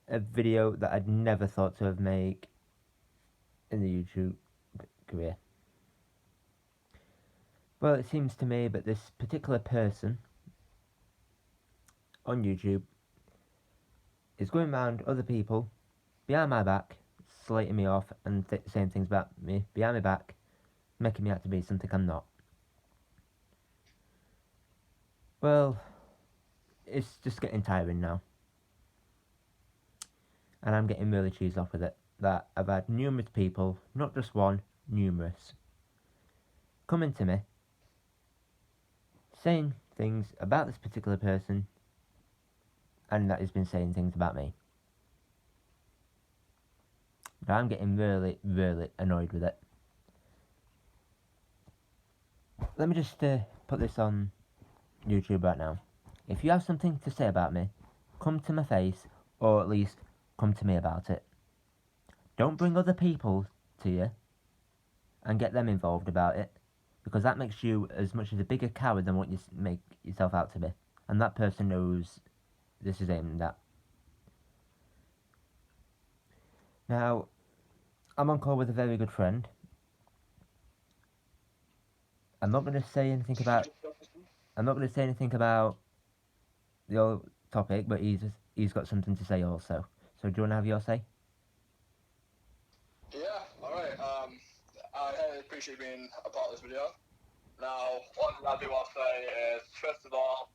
a video that I'd never thought to have made in the YouTube career. Well, it seems to me that this particular person on YouTube is going around other people behind my back, slating me off and saying things about me behind my back, making me out to be something I'm not. Well, it's just getting tiring now. And I'm getting really cheesed off with it. That I've had numerous people, not just one, numerous, coming to me, saying things about this particular person, and that has been saying things about me. Now I'm getting really, really annoyed with it. Let me just put this on YouTube right now. If you have something to say about me, come to my face, or at least come to me about it. Don't bring other people to you and get them involved about it, because that makes you as much as a bigger coward than what you make yourself out to be. And that person knows this is aimed at. Now, I'm on call with a very good friend. I'm not going to say anything about the old topic, but he's got something to say also. So do you want to have your say? Yeah, alright. I appreciate being a part of this video. Now, one thing I do want to say is, first of all,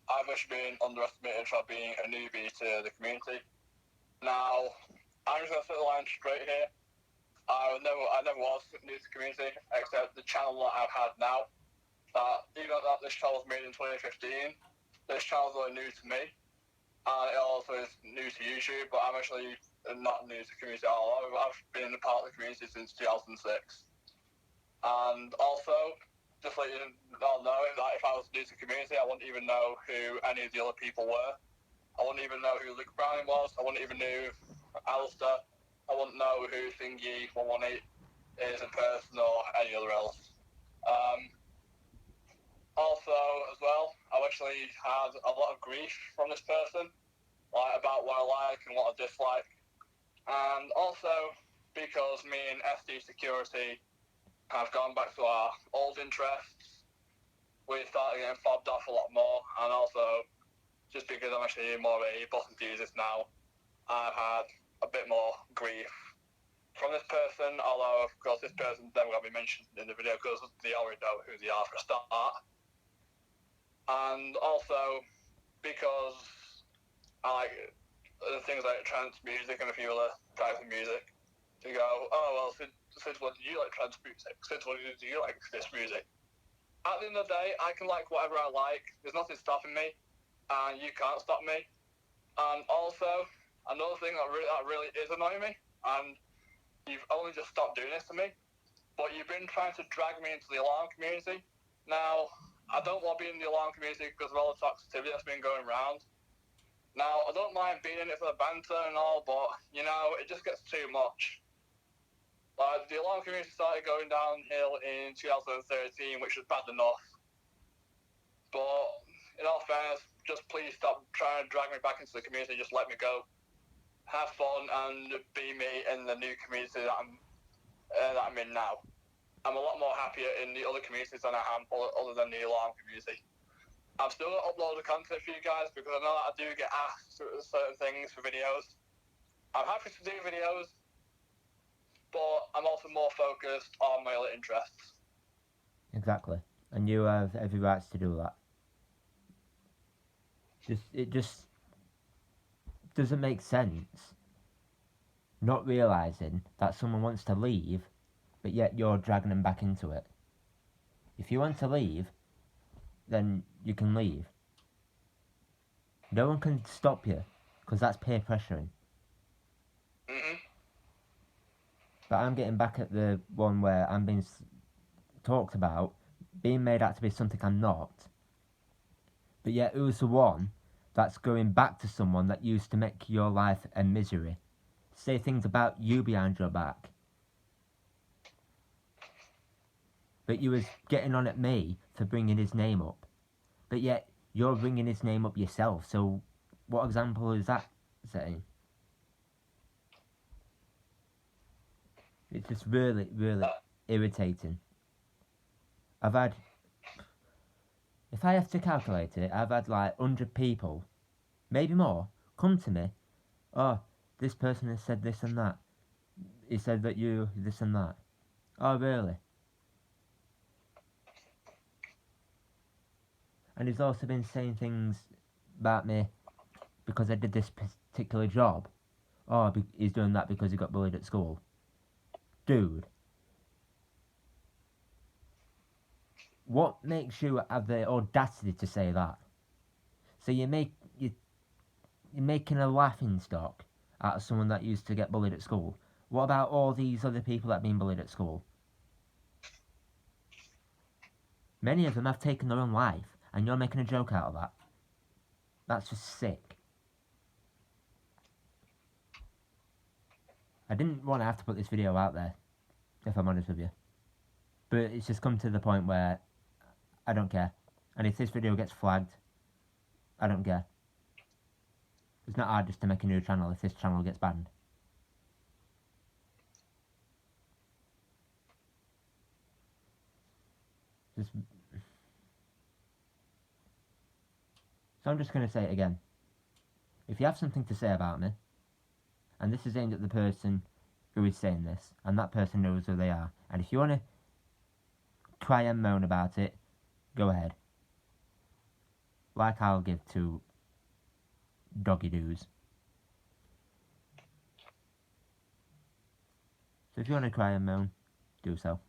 I've actually been underestimated for being a newbie to the community. Now, I'm just going to set the line straight here. I never was new to the community, except the channel that I've had now. Even though this channel was made in 2015, this channel is really new to me. And it also is new to YouTube, but I'm actually not new to the community at all. I've been a part of the community since 2006. And also, just let you all know that if I was new to the community, I wouldn't even know who any of the other people were. I wouldn't even know who Luke Browning was. I wouldn't even know Alistair. I wouldn't know who Thingy 118 is in person or any other else. Also, as well, I've actually had a lot of grief from this person, like about what I like and what I dislike. And also, because me and SD Security have gone back to our old interests, we started getting fobbed off a lot more. And also, just because I'm actually more of a bus enthusiast now, I've had a bit more grief from this person, although, of course, this person's never going to be mentioned in the video because they already know who they are for a start. And also, because I like the things like trance music and a few other types of music, to go, oh, well, Sid, what do you like trance music? Sid, what do you like this music? At the end of the day, I can like whatever I like. There's nothing stopping me, and you can't stop me. And also, another thing that really is annoying me, and you've only just stopped doing this to me, but you've been trying to drag me into the alarm community. Now, I don't want to be in the alarm community because of all the toxicity that's been going around. Now, I don't mind being in it for the banter and all, but, you know, it just gets too much. Like, the alarm community started going downhill in 2013, which was bad enough. But, in all fairness, just please stop trying to drag me back into the community. Just let me go. Have fun and be me in the new community that I'm in now. I'm a lot more happier in the other communities than I am other than the alarm community. I'm still going to upload the content for you guys because I know that I do get asked certain things for videos. I'm happy to do videos, but I'm also more focused on my other interests. Exactly. And you have every right to do that. It just doesn't make sense not realising that someone wants to leave, but yet you're dragging them back into it. If you want to leave, then you can leave. No one can stop you, because that's peer pressuring. Mm-hmm. But I'm getting back at the one where I'm being talked about, being made out to be something I'm not. But yet who's the one that's going back to someone that used to make your life a misery? Say things about you behind your back. But you was getting on at me for bringing his name up. But yet you're bringing his name up yourself, so what example is that setting? It's just really, really irritating. I've had, if I have to calculate it, I've had like 100 people, maybe more, come to me. Oh, this person has said this and that. He said that you, this and that. Oh, really? And he's also been saying things about me because I did this particular job. Oh, he's doing that because he got bullied at school. Dude. What makes you have the audacity to say that? So you're making a laughing stock out of someone that used to get bullied at school. What about all these other people that have been bullied at school? Many of them have taken their own life, and you're making a joke out of that. That's just sick. I didn't want to have to put this video out there, if I'm honest with you. But it's just come to the point where I don't care. And if this video gets flagged, I don't care. It's not hard just to make a new channel if this channel gets banned. So I'm just going to say it again. If you have something to say about me, and this is aimed at the person who is saying this, and that person knows who they are, and if you want to cry and moan about it, go ahead. Like I'll give to Doggy Doos. So if you want to cry and moan, do so.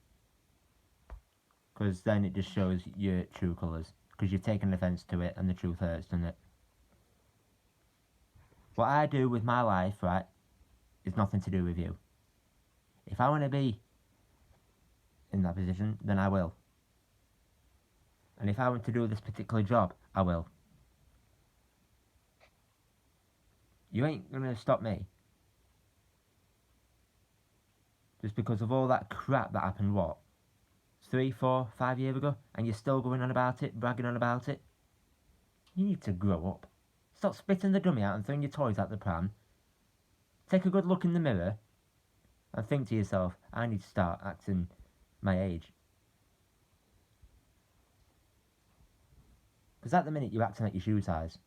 Because then it just shows your true colours. Because you've taken offence to it and the truth hurts, doesn't it? What I do with my life, right, is nothing to do with you. If I want to be in that position, then I will. And if I want to do this particular job, I will. You ain't going to stop me. Just because of all that crap that happened, what? 3, 4, 5 years ago, and you're still going on about it, bragging on about it? You need to grow up. Stop spitting the dummy out and throwing your toys out the pram. Take a good look in the mirror and think to yourself, I need to start acting my age. Because at the minute you're acting like your shoe size.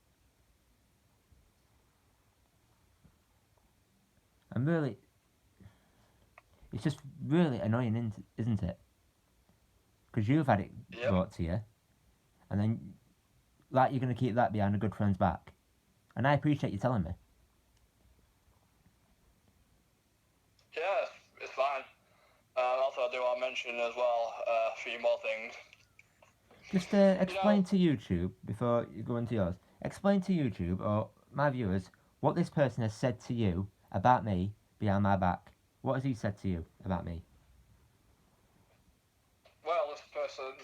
And really, it's just really annoying, isn't it? Because you've had it brought to you, and then like you're going to keep that behind a good friend's back. And I appreciate you telling me. Yeah, it's fine. Also, I do want to mention as well a few more things. Just explain to YouTube, before you go into yours, explain to YouTube, or my viewers, what this person has said to you about me behind my back. What has he said to you about me? Well, this person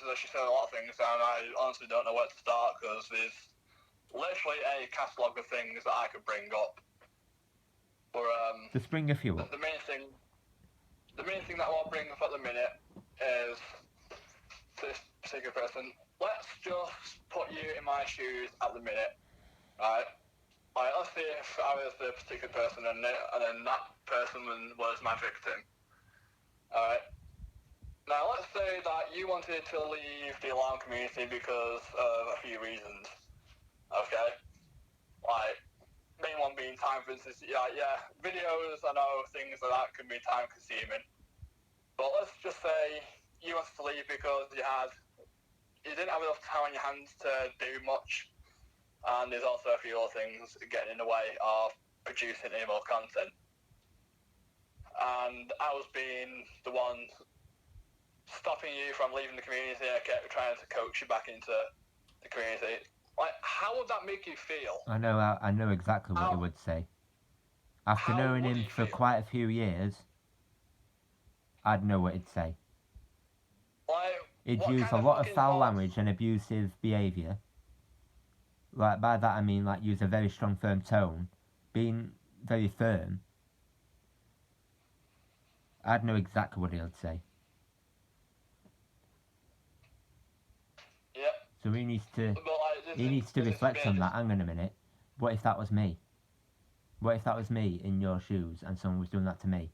actually said a lot of things, and I honestly don't know where to start, because there's literally a catalogue of things that I could bring up. But, just bring a few up. The main thing that I want to bring up at the minute is this particular person. Let's just put you in my shoes at the minute, right? Let's see if I was the particular person and then that person was my victim. Alright. Now let's say that you wanted to leave the alarm community because of a few reasons. Okay? Like, main one being time, for instance. Yeah, videos, I know things like that can be time consuming. But let's just say you wanted to leave because you didn't have enough time on your hands to do much. And there's also a few other things getting in the way of producing any more content. And I was being the one stopping you from leaving the community. I kept trying to coax you back into the community. Like, how would that make you feel? I know exactly what he would say. After knowing him for quite a few years, I'd know what he'd say. Like, he'd use a lot of foul language and abusive behaviour. Like, by that I mean, like, use a very strong, firm tone, being very firm. I'd know exactly what he'd say. Yep. So he needs to reflect on that. Hang on a minute. What if that was me? What if that was me in your shoes and someone was doing that to me?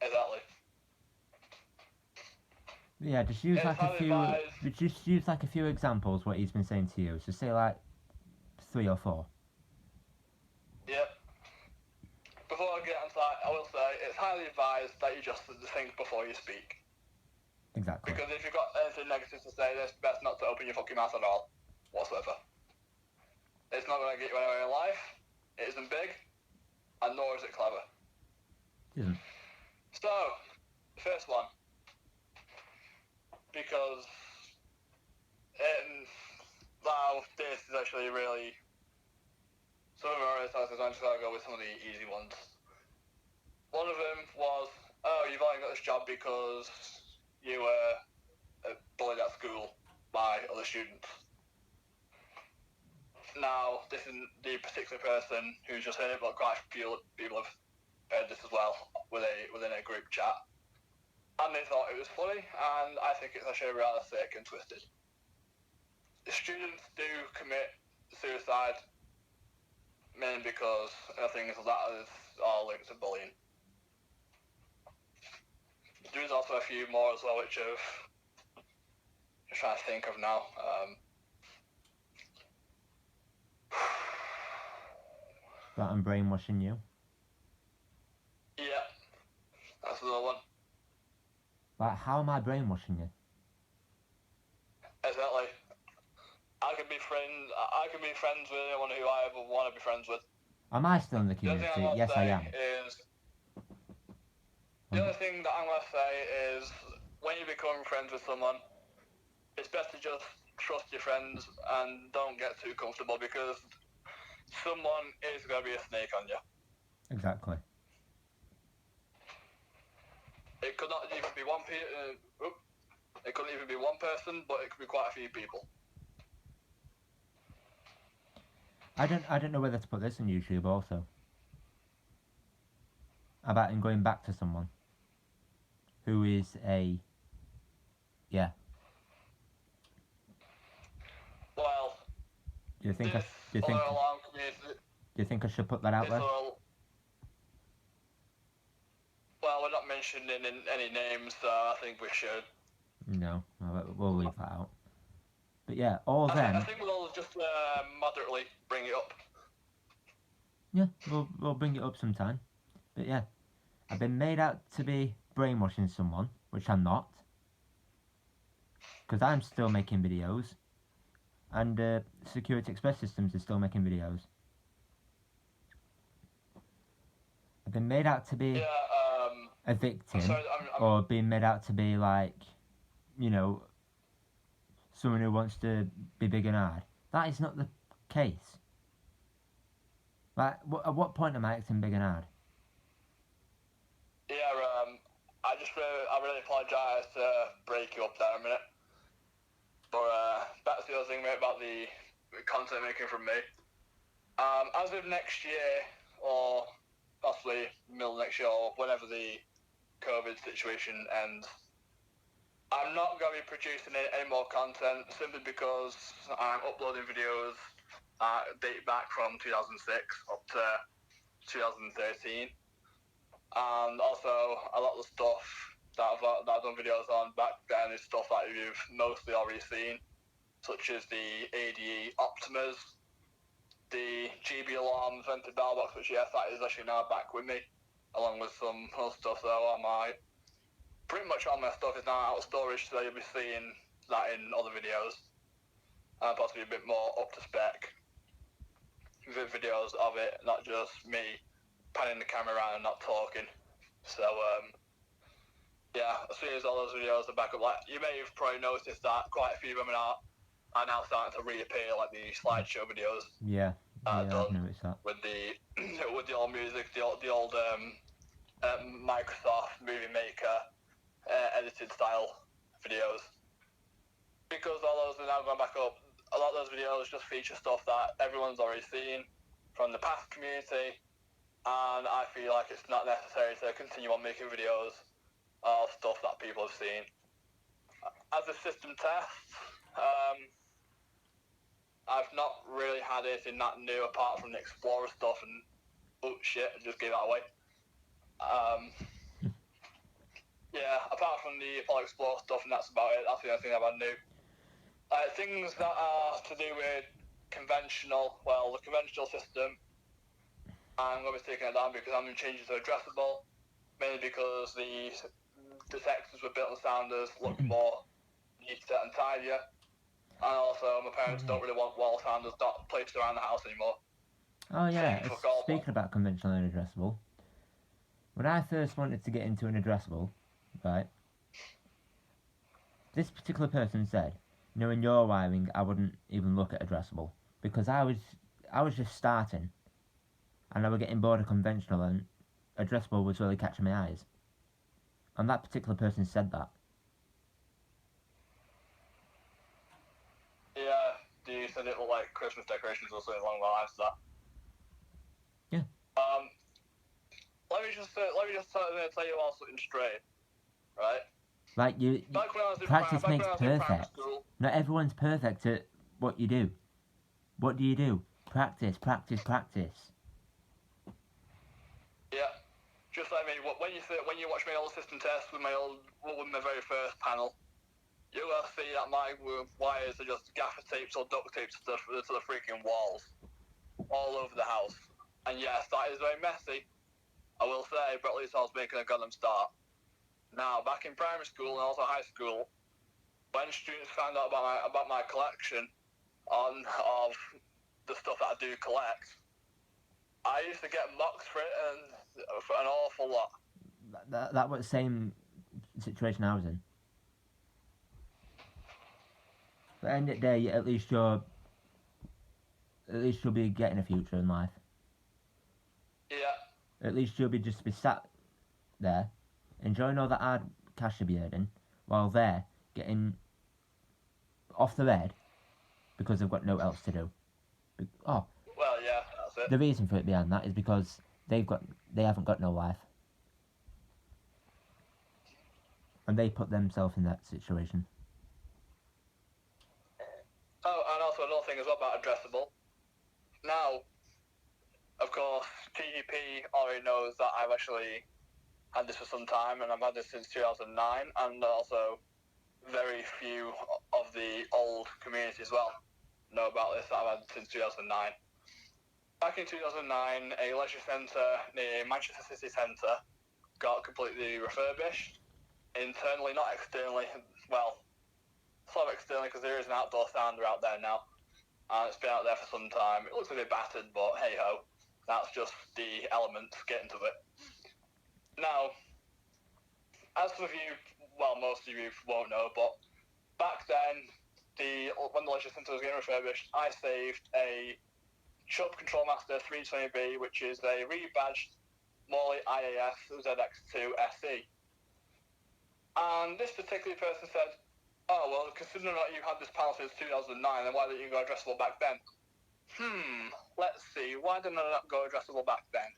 Exactly. Yeah, just use It's like a highly few. advised. Just use like a few examples what he's been saying to you. So say like 3 or 4. Yep. Before I get into that, I will say it's highly advised that you just think before you speak. Exactly. Because if you've got anything negative to say, it's best not to open your fucking mouth at all, whatsoever. It's not going to get you anywhere in life. It isn't big, and nor is it clever. It isn't. So, the first one, because now this is actually really some of our exercises. I'm just going to go with some of the easy ones. One of them was, oh, you've only got this job because you were bullied at school by other students. Now, this is the particular person who's just heard it, but quite a few people have heard this as well within a group chat. And they thought it was funny, and I think it's actually rather sick and twisted. Students do commit suicide mainly because things that are linked to bullying. There's also a few more as well, which I'm trying to think of now. That I'm brainwashing you. Yeah, that's another one. Like, how am I brainwashing you? Exactly. I can be friends with anyone who I ever want to be friends with. Am I still in the The other community? thing I'm Yes, I am. The other thing that I'm going to say is when you become friends with someone, it's best to just trust your friends and don't get too comfortable because someone is going to be a snake on you. Exactly. It could not even be one it couldn't even be one person, but it could be quite a few people. I don't know whether to put this on YouTube also. About him going back to someone who is a Well, do you think this do you think I should put that out there? Well, we're not mentioning any names, so I think we should. No, we'll leave that out. But yeah, all I them. think we'll just moderately bring it up. Yeah, we'll bring it up sometime. But yeah, I've been made out to be brainwashing someone, which I'm not, because I'm still making videos, and Security Express Systems is still making videos. I've been made out to be a victim, or being made out to be like, you know, someone who wants to be big and hard. That is not the case. Like, at what point am I acting big and hard? Yeah, I really apologise to break you up there a minute. But that's the other thing, mate, about the content making from me. As of next year, or possibly middle of next year, or whenever the COVID situation ends, I'm not going to be producing any more content simply because I'm uploading videos date back from 2006 up to 2013. And also, a lot of the stuff that I've done videos on back then is stuff that you've mostly already seen, such as the ADE Optimas, the GB Alarm vented bell box, which yes, that is actually now back with me, along with some other stuff though. Pretty much all my stuff is now out of storage, so you'll be seeing that in other videos, and possibly a bit more up to spec videos of it, not just me panning the camera around and not talking. So yeah, as soon as all those videos are back up, like you may have probably noticed that quite a few of them are now starting to reappear, like the slideshow videos. Yeah, I've noticed that. With the old music, the old Microsoft Movie Maker edited style videos. Because all those are now going back up, a lot of those videos just feature stuff that everyone's already seen from the past community, and I feel like it's not necessary to continue on making videos of stuff that people have seen. As a system test, I've not really had anything that new apart from the Explorer stuff and shit, just gave that away. Yeah, apart from the Apollo Explorer stuff, and that's about it. That's the only thing I've had new. Things that are to do with the conventional system, I'm going to be taking it down because I'm going to change it to addressable, mainly because the detectors were built on sounders look more neater and tidier, and also my parents don't really want wall sounders not placed around the house anymore. Oh yeah, speaking about conventional and addressable, when I first wanted to get into an addressable, right, this particular person said, in your wiring, I wouldn't even look at addressable because I was just starting, and I was getting bored of conventional, and addressable was really catching my eyes. And that particular person said that. Yeah, you said it looked like Christmas decorations or something along the lines of that. Yeah. Let me just tell you all something straight, right? Like practice makes perfect. Not everyone's perfect at what you do. What do? Practice, practice, practice. Yeah, just like me. When you watch my old system test with my very first panel, you will see that my wires are just gaffer tapes or duct tapes to the freaking walls, all over the house. And yes, that is very messy, I will say, but at least I was making a goddamn start. Now, back in primary school and also high school, when students found out about my collection of the stuff that I do collect, I used to get mocked for it and for an awful lot. That was the same situation I was in. But at the end of the day, at least you'll be getting a future in life. Yeah. At least you'll just be sat there, enjoying all that hard cash you'll be earning, while they're getting off their head because they've got no else to do. Well, yeah, that's it. The reason for it behind that is because they haven't got no life, and they put themselves in that situation. Oh, and also another thing as well about addressable. Now, of course, TGP already knows that I've actually had this for some time, and I've had this since 2009, and also very few of the old community as well know about this that I've had since 2009. Back in 2009, a leisure centre near Manchester City Centre got completely refurbished, internally, not externally. Well, sort of externally, because there is an outdoor sounder out there now. It's been out there for some time. It looks a bit battered, but hey-ho. That's just the elements getting to it. Now, as some of you, most of you won't know, but back then, when the leisure centre was getting refurbished, I saved a Sharp Controlmaster 320B, which is a rebadged Morley IAS ZX2 SE. And this particular person said, oh, well, considering that you had this panel since 2009, then why didn't you go addressable back then? Let's see. Why didn't I not go addressable back then?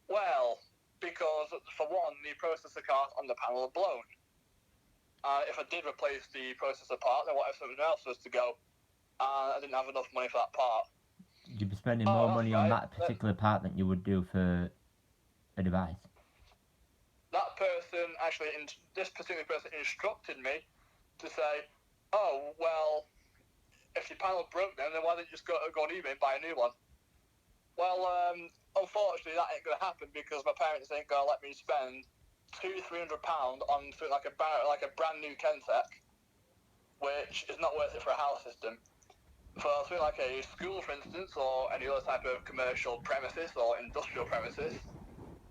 Well, because, for one, the processor card on the panel had blown. If I did replace the processor part, then what if something else was to go? I didn't have enough money for that part. You'd be spending more money on that particular part than you would do for a device. That person, this particular person instructed me to say, oh, well, if your panel broke then why don't you just go on eBay and buy a new one? Well, unfortunately, that ain't going to happen because my parents ain't going to let me spend £200-300 on something like a brand new Kentech, which is not worth it for a house system. For something like a school, for instance, or any other type of commercial premises or industrial premises,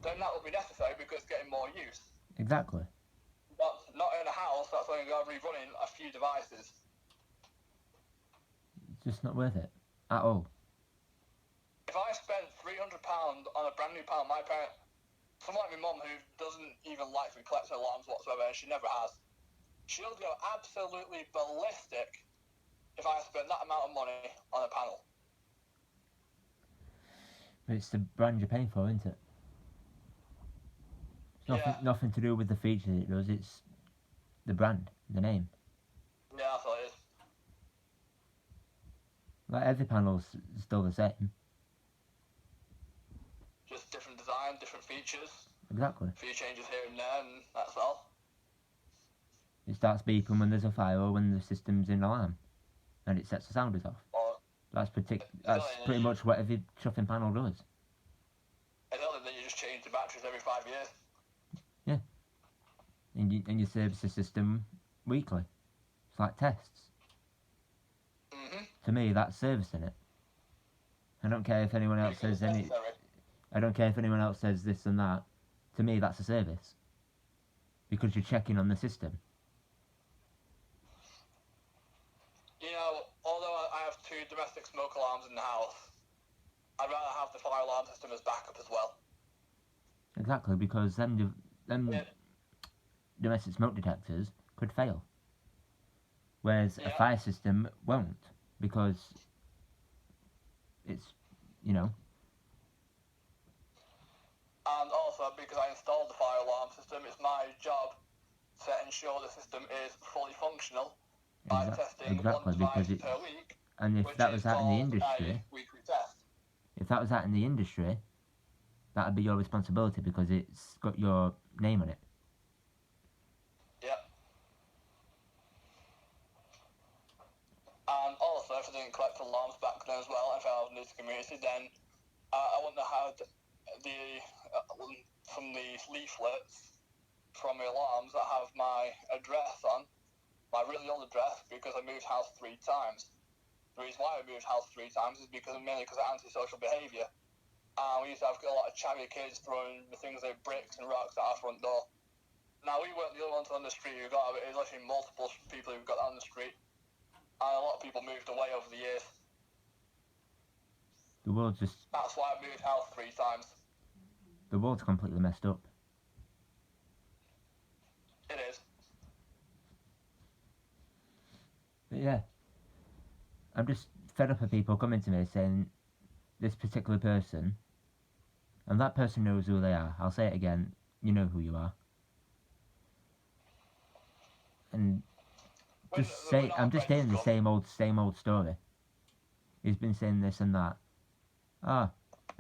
then that will be necessary because it's getting more use. Exactly. But not in a house that's only going to be running a few devices. It's just not worth it at all. If I spend £300 on a brand new panel, my parent, someone like my mum who doesn't even like to collect alarms whatsoever, and she never has, she'll go absolutely ballistic if I spend that amount of money on a panel. But it's the brand you're paying for, isn't it? It's nothing to do with the features it does, it's the brand, the name. Yeah, that's what it is. Like every panel's still the same. Just different design, different features, Exactly. a few changes here and there, and that's all. It starts beeping when there's a fire or when the system's in alarm, and it sets the sounders off. Or That's exactly, pretty much what every chuffing panel does. exactly, then you just change the batteries every 5 years. And you service the system weekly. It's like tests. To me, that's servicing it. I don't care if anyone else says any. I don't care if anyone else says this and that. To me, that's a service. Because you're checking on the system. You know, although I have 2 domestic smoke alarms in the house, I'd rather have the fire alarm system as backup as well. Exactly, because them domestic smoke detectors could fail. Whereas a fire system won't, because it's, you know. And also, because I installed the fire alarm system, it's my job to ensure the system is fully functional by testing one device per week. And if that was out in the industry, weekly test. If that was out in the industry, that'd be your responsibility because it's got your name on it. Yep. And also, if I didn't collect alarms back then as well, if I was new to the community, then I wouldn't have had from the leaflets from the alarms that have my address on, my really old address, because I moved house 3 times. The reason why I moved house 3 times is mainly because of antisocial behaviour. We used to have a lot of chatty kids throwing the things like bricks and rocks at our front door. Now, we weren't the only ones on the street who got it. It was actually multiple people who got on the street. And a lot of people moved away over the years. The world's just... That's why I moved house 3 times. The world's completely messed up. It is. But yeah. I'm just fed up of people coming to me saying this particular person, and that person knows who they are. I'll say it again, you know who you are. And I'm just saying the same old story. He's been saying this and that.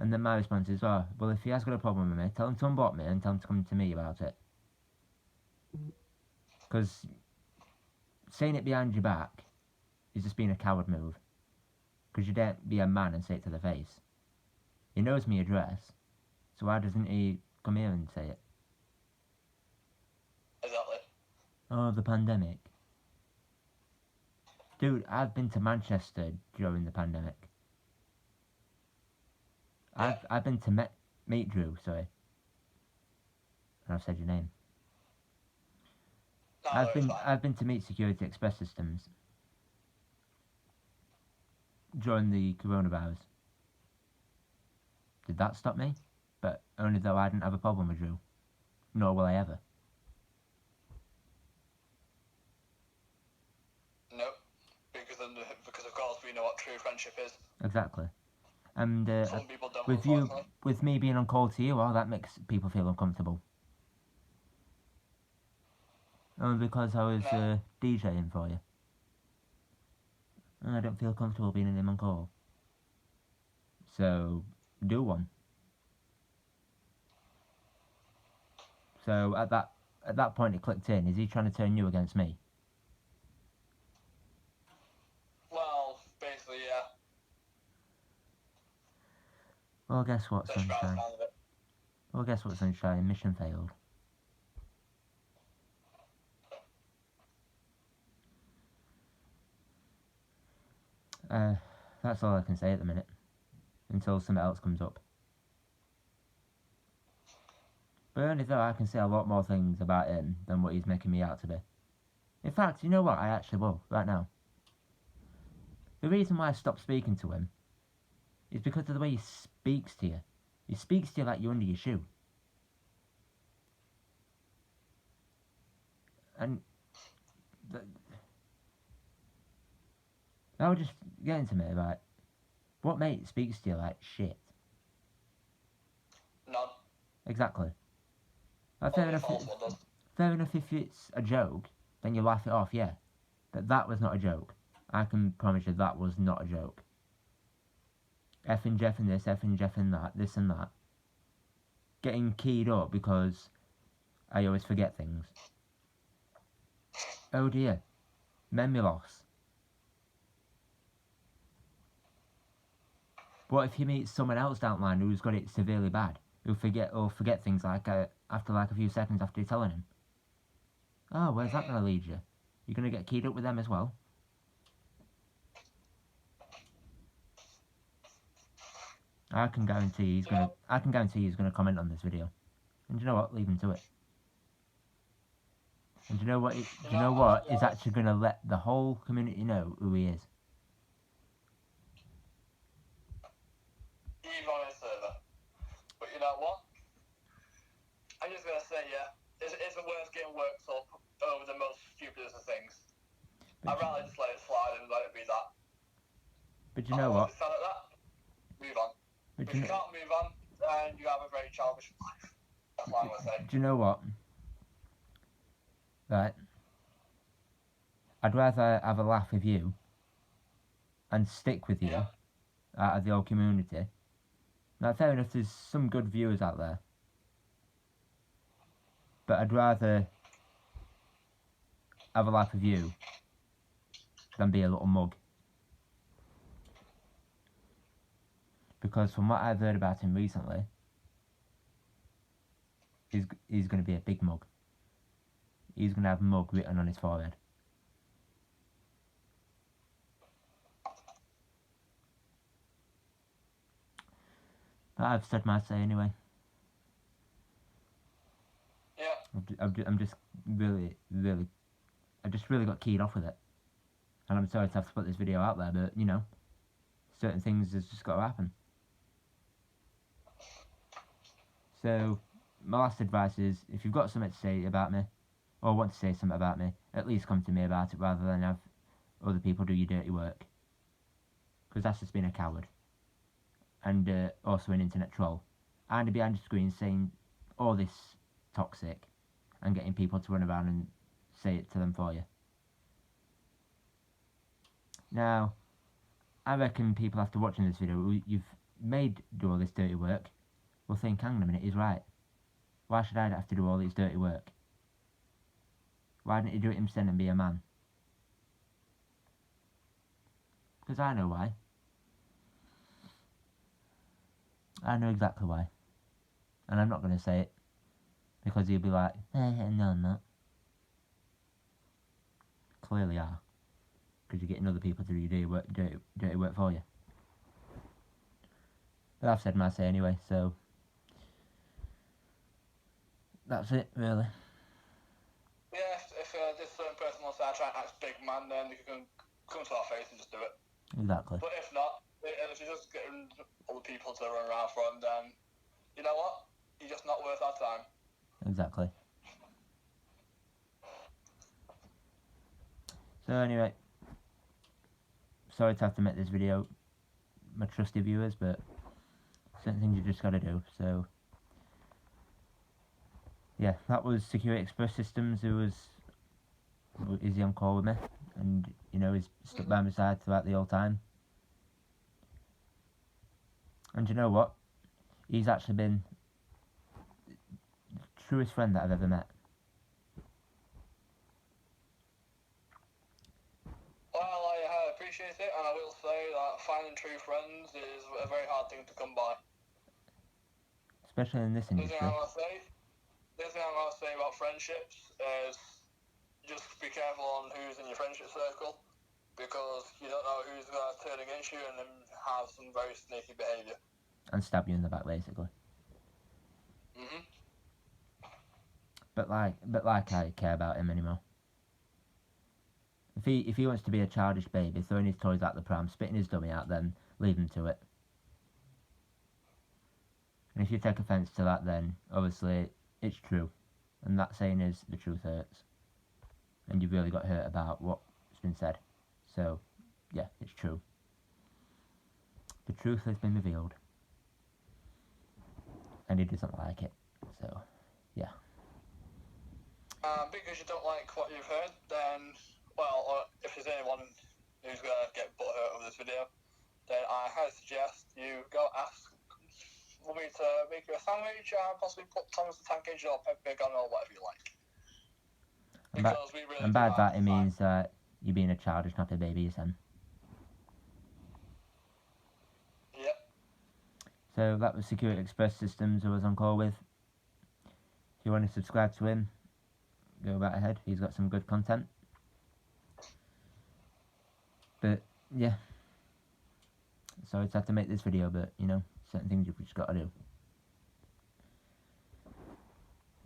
And then my response is, well, if he has got a problem with me, tell him to unblock me and tell him to come to me about it. Because saying it behind your back is just being a coward move. Because you don't be a man and say it to the face. He knows my address, so why doesn't he come here and say it? Exactly. Oh, the pandemic. Dude, I've been to Manchester during the pandemic. Yeah. I've been to meet Drew, sorry. And I've said your name. No, I've been to meet Security Express Systems during the coronavirus. Did that stop me? But only though I didn't have a problem with Drew. Nor will I ever. Nope. Because of course we know what true friendship is. Exactly. And some people don't, with me being on call to you, well, that makes people feel uncomfortable. Only because I was DJing for you. I don't feel comfortable being in him on call. So, do one. So at that point it clicked in. Is he trying to turn you against me? Well, basically, yeah. Well, guess what, Sunshine? Well, guess what, Sunshine? Mission failed. That's all I can say at the minute. Until something else comes up. But only though I can say a lot more things about him than what he's making me out to be. In fact, you know what? I actually will, right now. The reason why I stopped speaking to him is because of the way he speaks to you. He speaks to you like you're under your shoe. And that was just getting to me, like, what mate speaks to you like shit? None. Exactly. Like, fair enough if it's a joke, then you laugh it off, yeah. But that was not a joke. I can promise you that was not a joke. effing Jeff and this, effing Jeff and that, this and that. Getting keyed up because I always forget things. Oh dear. Memory loss. What if you meet someone else down the line who's got it severely bad? Who'll forget things like after like a few seconds after you're telling him. Oh, where's that going to lead you? You're going to get keyed up with them as well? I can guarantee he's going to comment on this video. And you know what? Leave him to it. And do you know what? Is actually going to let the whole community know who he is. Even on his server. But you know what? I'm just gonna say, yeah, it isn't worth getting worked up over the most stupidest of things. I'd rather just let it slide and let it be that. But you know what? Like that, move on. But if you can't move on, then you have a very childish life. That's what I'm gonna say. Do you know what? Right. I'd rather have a laugh with you and stick with you out of the old community. Now, fair enough, there's some good viewers out there. But I'd rather have a laugh with you than be a little mug. Because from what I've heard about him recently, he's going to be a big mug. He's going to have mug written on his forehead. But I've said my say anyway. Yeah. I'm just really, I just really got keyed off with it. And I'm sorry to have to put this video out there, but, you know, certain things has just got to happen. So, my last advice is, if you've got something to say about me, or want to say something about me, at least come to me about it rather than have other people do your dirty work. Because that's just being a coward. And also an internet troll. And behind the screen saying all this toxic and getting people to run around and say it to them for you. Now, I reckon people after watching this video, you've made do all this dirty work, will think, hang on a minute, he's right. Why should I have to do all this dirty work? Why didn't he do it himself and be a man? Because I know why. I know exactly why. And I'm not going to say it. Because he'll be like, no, I'm not. Clearly are. Because you're getting other people to do dirty work for you. But I've said my say anyway, so that's it, really. Yeah, if this certain person wants to try and act big man, then you can come to our face and just do it. Exactly. But if not, if you're just getting other people to run around for him, then you know what? You're just not worth our time. Exactly. So anyway, sorry to have to make this video, my trusty viewers, but certain things you just got to do. So yeah, that was Security Express Systems, who was easy on call with me, and you know, he's stuck by my side throughout the whole time. And you know what? He's actually been the truest friend that I've ever met. Well, I appreciate it, and I will say that finding true friends is a very hard thing to come by. Especially in this industry. The thing I'm going to say about friendships is just be careful on who's in your friendship circle, because you don't know who's going to turn against you and then have some very sneaky behaviour. And stab you in the back, basically. Mhm. But like I care about him anymore. If he wants to be a childish baby, throwing his toys out the pram, spitting his dummy out, then leave him to it. And if you take offence to that, then obviously it's true. And that saying is, the truth hurts. And you've really got hurt about what's been said. So, yeah, it's true. The truth has been revealed. And he doesn't like it. So, yeah. Because you don't like what you've heard, then, well, if there's anyone who's going to get butthurt over this video, then I highly suggest you go ask me to make you a sandwich and possibly put Thomas the Tank Engine or Pep Big on or whatever you like. Because we really And do by have that it time. means that you're being a childish, not a baby, son. Yep. So that was Security Express Systems I was on call with. If you want to subscribe to him, go right ahead. He's got some good content. But yeah, sorry to have to make this video, but you know, certain things you've just got to do.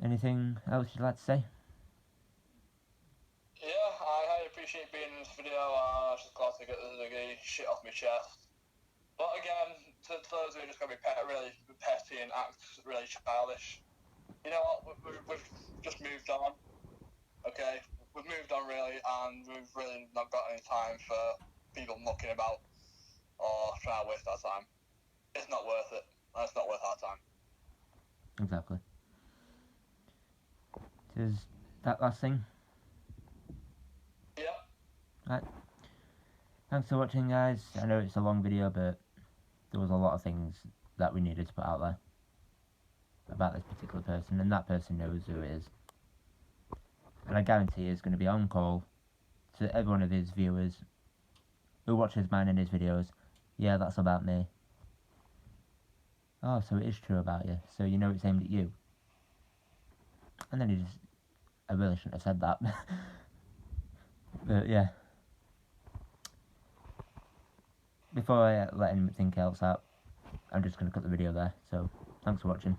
Anything else you'd like to say? Yeah, I highly appreciate being in this video. I'm just glad to get the shit off my chest. But again, to those who are just going to be really petty and act really childish, you know what? We've just moved on. Okay, we've moved on really, and we've really not got any time for people mucking about or trying to waste our time. It's not worth it. It's not worth our time. Exactly. Is that last thing? Yeah. Right. Thanks for watching, guys. I know it's a long video, but there was a lot of things that we needed to put out there about this particular person, and that person knows who it is. And I guarantee he's going to be on call to every one of his viewers who watches mine and his videos. Yeah, that's about me. Oh, so it is true about you. So you know it's aimed at you. And then he just... I really shouldn't have said that. But yeah. Before I let anything else out, I'm just going to cut the video there. So, thanks for watching.